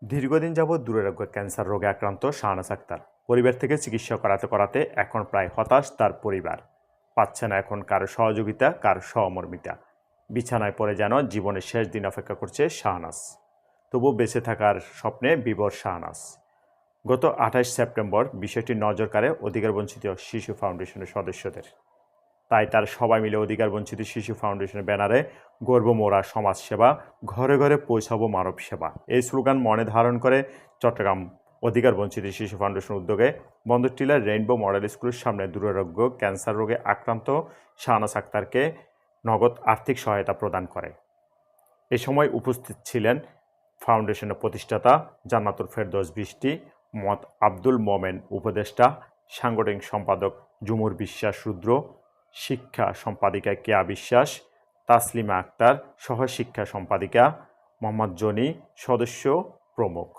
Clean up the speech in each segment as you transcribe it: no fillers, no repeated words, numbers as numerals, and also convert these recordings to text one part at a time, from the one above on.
দীর্ঘদিন যাবৎ দুরারোগ্য ক্যান্সার রোগে আক্রান্ত শাহনাজ আক্তার। পরিবার থেকে চিকিৎসা করাতে করাতে এখন প্রায় হতাশ তার পরিবার। পাচ্ছে না এখন কারো সহযোগিতা, কারো সহমর্মিতা। বিছানায় পড়ে যেন জীবনের শেষ দিন অপেক্ষা করছে শাহনাজ। তবু বেঁচে থাকার স্বপ্নে বিভোর শাহনাজ। গত 28 সেপ্টেম্বর বিষয়টি নজর কাড়ে অধিকার বঞ্চিত শিশু ফাউন্ডেশনের সদস্যদের। তাই তার সবাই মিলে অধিকার বঞ্চিত শিশু ফাউন্ডেশনের ব্যানারে গর্ব মোরা সমাজসেবা, ঘরে ঘরে পৌঁছাবো মানব সেবা, এই স্লোগান মনে ধারণ করে চট্টগ্রাম অধিকার বঞ্চিত শিশু ফাউন্ডেশনের উদ্যোগে বন্দরটিলার রেইনবো মডেল স্কুলের সামনে দুরারোগ্য ক্যান্সার রোগে আক্রান্ত শাহনাজ আক্তারকে নগদ আর্থিক সহায়তা প্রদান করে। এ সময় উপস্থিত ছিলেন ফাউন্ডেশনের প্রতিষ্ঠাতা জান্নাতুল ফেরদৌস বৃষ্টি, মোহাম্মদ আব্দুল মোমেন উপদেষ্টা, সাংগঠনিক সম্পাদক ঝুমুর বিশ্বাস রুদ্র, শিক্ষা সম্পাদিকা কেয়া বিশ্বাস, তাসলিমা আক্তার, সহ শিক্ষা সম্পাদিকা মোহাম্মদ জনি, সদস্য প্রমুখ।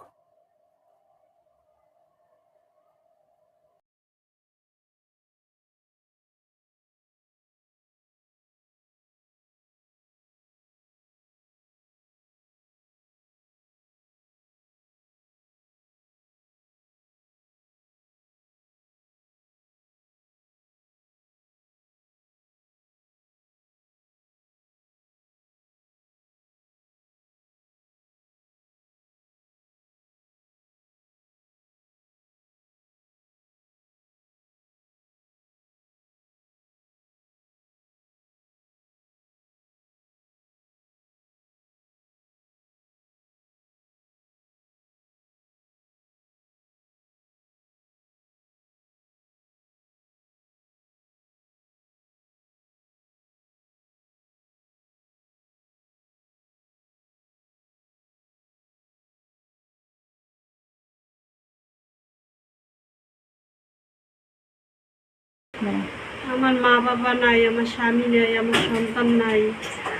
আমার মা বাবা নাই, আমার স্বামী নাই, আমার সন্তান নাই।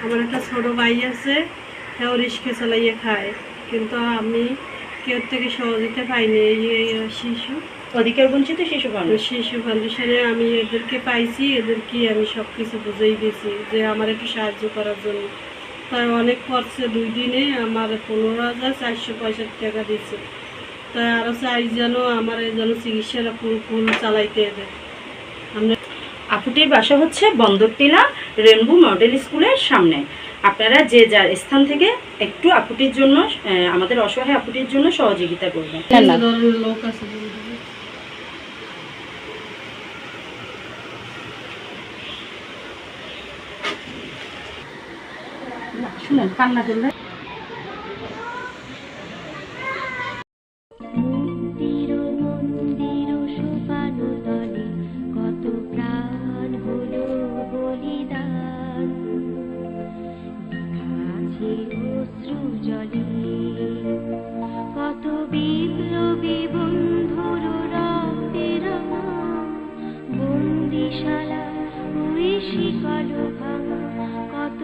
আমার একটা ছোট ভাই আছে, সেও রিস্কে চালাইয়ে খায়, কিন্তু আমি কেউ থেকে সহযোগিতা পাইনি। এই শিশু অধিকার বঞ্চিত শিশু ফাউন্ডেশনে আমি এদেরকে পাইছি, এদেরকে আমি সব কিছু বুঝেই দিয়েছি যে আমার একটু সাহায্য করার জন্য। তাই অনেক করছে, 2 দিনে আমার 15,465 টাকা দিচ্ছে। তাই আরও চাই যেন আমার যেন চিকিৎসাটা ফুল চালাইতে দেয়। আপুটির বাসা হচ্ছে বন্দরটিলা রেইনবো মডেল স্কুলের সামনে। আপনারা যে যার স্থান থেকে একটু আপুটির জন্য, আমাদের অসহায় আপুটির জন্য সহযোগিতা করবেন। লোক আছে, শুনেন, কান্না করলে কত বিপ্লবী বন্ধুর রক্তের বন্দিশালা ওই শিকল ভাঙা, কত